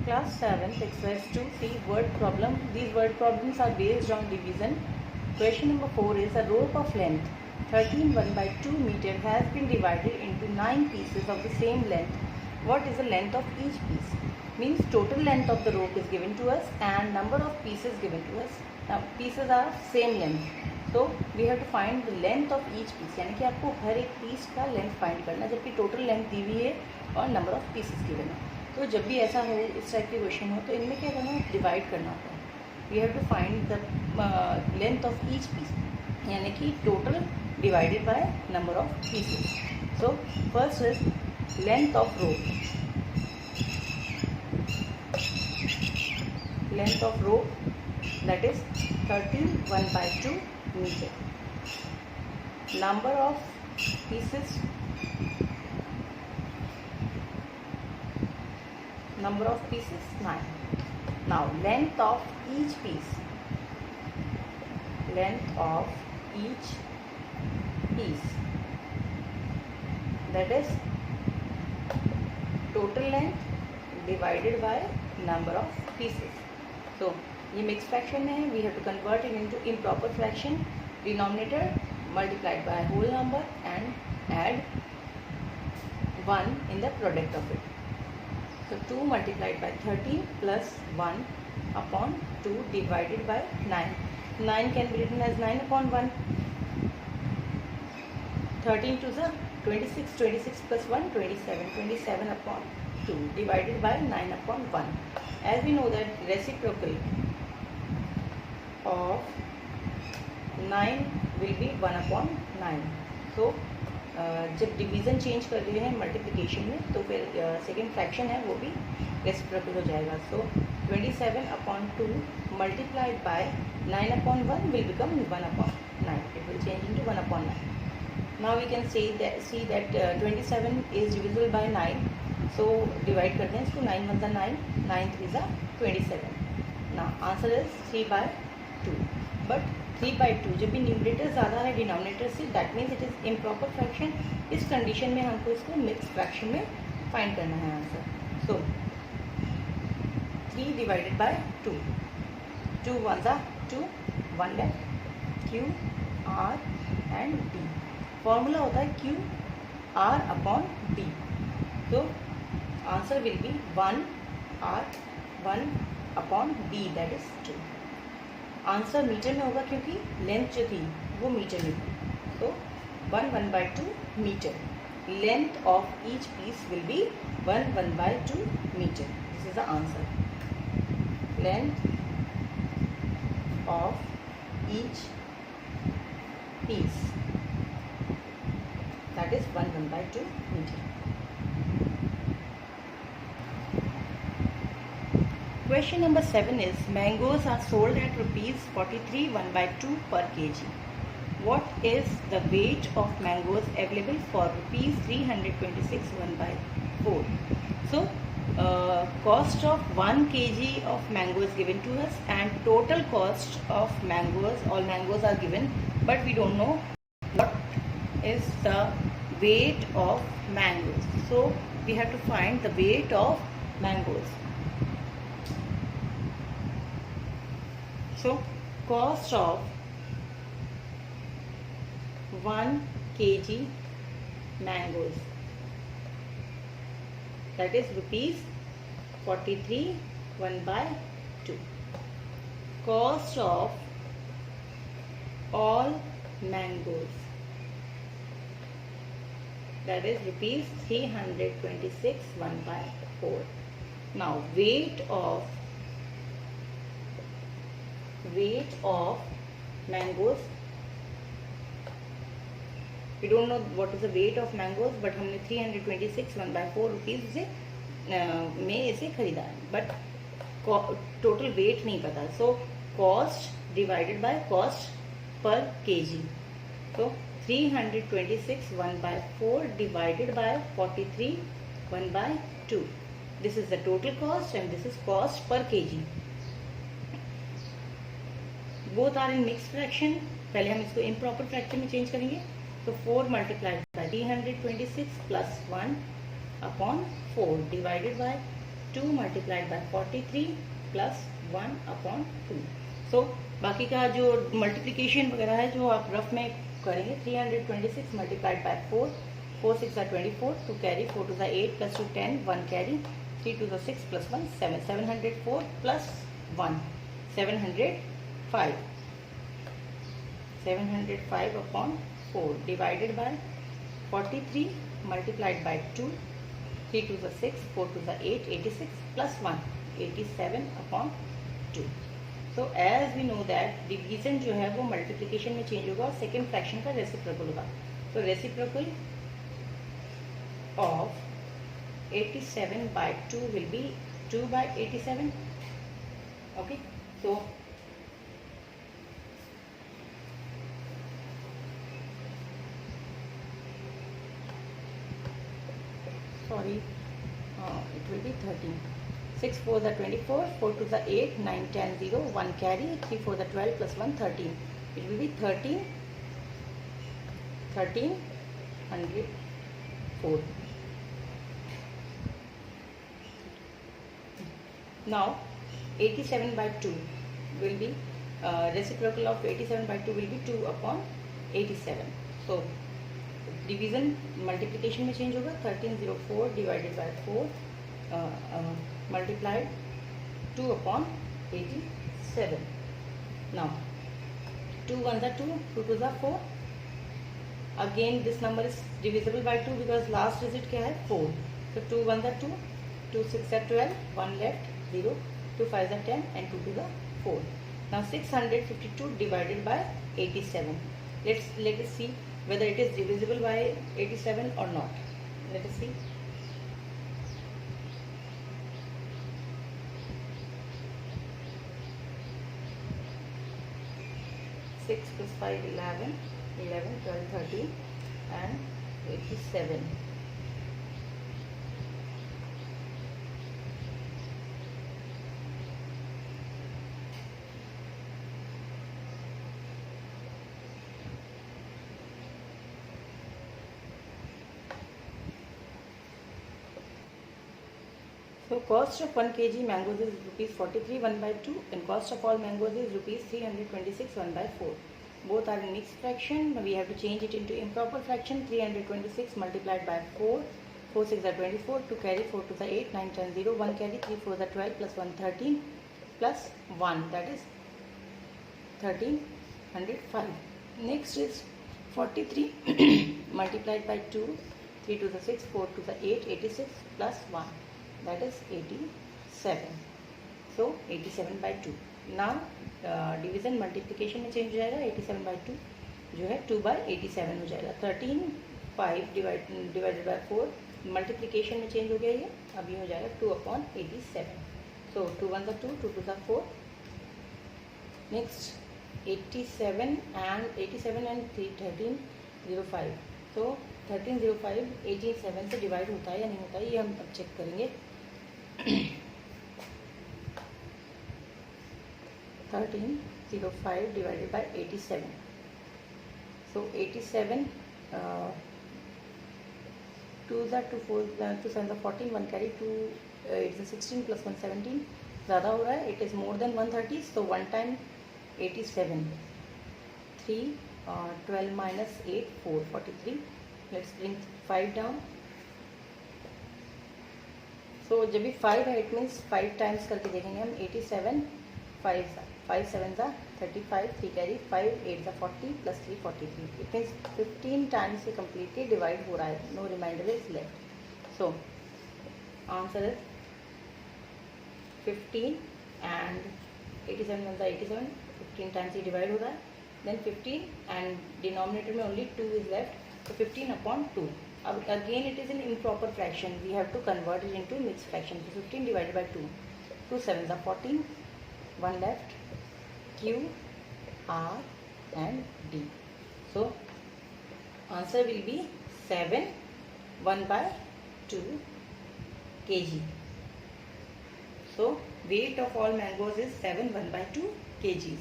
Class 7th exercise 2C word problem. These word problems are based on division. Question number 4 is a rope of length 13 1 by 2 meter has been divided into 9 pieces of the same length. What is the length of each piece? Means total length of the rope is given to us and number of pieces given to us. Now pieces are same length. So we have to find the length of each piece. यानी कि आपको हर एक piece का length find करना, जबकि total length दी हुई है और number of pieces given है. तो जब भी ऐसा हो, इस टाइप की क्वेश्चन हो, तो इनमें क्या करना है, डिवाइड करना होता है. We have to find the length of each piece, यानी कि total divided by number of pieces. So first is length of rope. Length of rope that is 13 1 by 2 metre. Number of pieces, number of pieces 9. Now length of each piece, length of each piece, that is total length divided by number of pieces. So ये mixed fraction है, we have to convert it into improper fraction. Denominator multiplied by whole number and add 1 in the product of it. So 2 multiplied by 13 plus 1 upon 2 divided by 9. 9 can be written as 9 upon 1. 13 to the 26, 26 plus 1, 27. 27 upon 2 divided by 9 upon 1. As we know that reciprocal of 9 will be 1 upon 9. So जब division change कर रहे हैं multiplication में, तो फिर second fraction है वो भी रेसिप्रोकल हो जाएगा. So 27 upon 2 multiplied by 9 upon 1 will become 1 upon 9. It will change into 1 upon 9. Now we can see that 27 is divisible by 9. So divide करते हैं इसको. 9 1 9, 9 3 27. Now answer is 3 by 2. But 3 by 2 जब भी न्यूमरेटर ज़्यादा है denominator से, that means it is improper fraction. इस condition में हमको इसको मिक्स फ्रैक्शन में फाइंड करना है answer. So 3 divided by 2, 2 1 2, 1 left, Q R and D. Formula होता है Q R अपॉन D. तो answer will be 1 R 1 upon D, that is 2. Answer metre में होगा क्योंकि लेंथ जो थी वो मीटर में थी. तो 1 1 by 2 metre. Length of each piece will be 1 1 by 2 metre. This is the answer. Length of each piece that is 1 1 by 2 metre. Question number 7 is mangoes are sold at rupees 43 1 by 2 per kg. What is the weight of mangoes available for rupees 326 1 by 4? So cost of 1 kg of mango is given to us and total cost of mangoes, all mangoes are given, but we don't know what is the weight of mangoes. So we have to find the weight of mangoes. So cost of 1 kg mangoes, that is rupees 43 1 by 2. Cost of all mangoes, that is rupees 326 1 by 4. Now weight of mangoes, we don't know what is the weight of mangoes, but हमने 326 1 by 4 rupees से में इसे खरीदा है, but total weight नहीं पता. So cost divided by cost per KG. तो 326 1 by 4 divided by 43 1 by 2. This is the total cost and this is cost per KG. Both are in mix fraction. पहले हम इसको इम्प्रॉपर फ्रैक्शन में change करेंगे. तो 4 multiplied by 326 plus 1 upon 4 divided by 2 multiplied by 43 plus 1 upon 2. So बाकी का जो multiplication वगैरह है जो आप रफ में करेंगे, 326 multiplied by 4, 4 6 are 24, 2 carry, 4 to the 8 plus 2 10, 1 carry, 3 to the 6 plus 1 7, 704 plus 1 705, 705 upon 4 divided by 43 multiplied by 2, 3 to the 6, 4 to the 8, 86 plus 1 87 upon 2. So as we know that division जो है वो multiplication में change होगा और second fraction का reciprocal होगा. तो reciprocal of 87 by 2 will be 2 by 87. Okay, so sorry, it will be 13. 6 4 the 24, 4 to the 8, 9 10 0, 1 carry, 3 4 the 12 plus 1 13. It will be 1304. Now 87 by 2 will be reciprocal of 87 by 2 will be 2 upon 87. So division multiplication में change होगा. 1304 divided by 4 multiplied 2 upon 87. Now 2 1 are 2, 2 2 are 4. Again this number is divisible by 2 because last digit क्या है 4. So 2 1 are 2, 2 6 are 12, 1 left 0, 2 5 are 10 and 2 to the 4. Now 652 divided by 87. Let us see whether it is divisible by 87 or not. Let us see. 6 plus 5 11, 11 12 13 and 87. So cost of 1 kg mangoes is rupees 43 1 by 2 and cost of all mangoes is rupees 326 1 by 4. Both are in mixed fraction. We have to change it into improper fraction. 326 multiplied by 4. 4 6 are 24. 2 carry, 4 to the 8, 9 10 0, 1 carry, 3 4 the 12 plus 1 13 plus 1, that is 1305. Next is 43 multiplied by 2. 3 to the 6, 4 to the 8, 86 plus 1, that is 87. So 87 by 2. Now division multiplication में change हो जाएगा. 87 by 2 जो है 2 by 87 हो जाएगा. 13 5 divided by 4 multiplication में change हो गया ये. अब ये हो जाएगा 2 upon 87. So 2 1 the 2, 2 2 the 4. Next 87 and 1305. तो 1305 87 से डिवाइड होता है या नहीं होता है ये हम अब चेक करेंगे. 1305 divided by 87. So 87 2 are 2 4 2 7 are 14, 1 carry, 2 it's a 16 plus 1 17. ज़्यादा हो रहा है. It is more than 130. So 1 time 87. 3 12 minus 8 4 43. Let's bring 5 down. So जब भी 5 है it means 5 times करके देखेंगे हम. 87 5 7 are 35, 3 carry, 5 8 are 40 plus 3 43. It means 15 times ये completely divide हो रहा है. No remainder is left. So answer is 15 and 87 1 87. 15 times ये divide हो रहा है. Then 15 and denominator में only 2 is left. So 15 upon 2. Again it is an improper fraction. We have to convert it into mixed fraction. So 15 divided by 2. 2 7s are 14. 1 left. Q, R and D. So answer will be 7 1 by 2 kg. So weight of all mangoes is 7 1 by 2 kgs.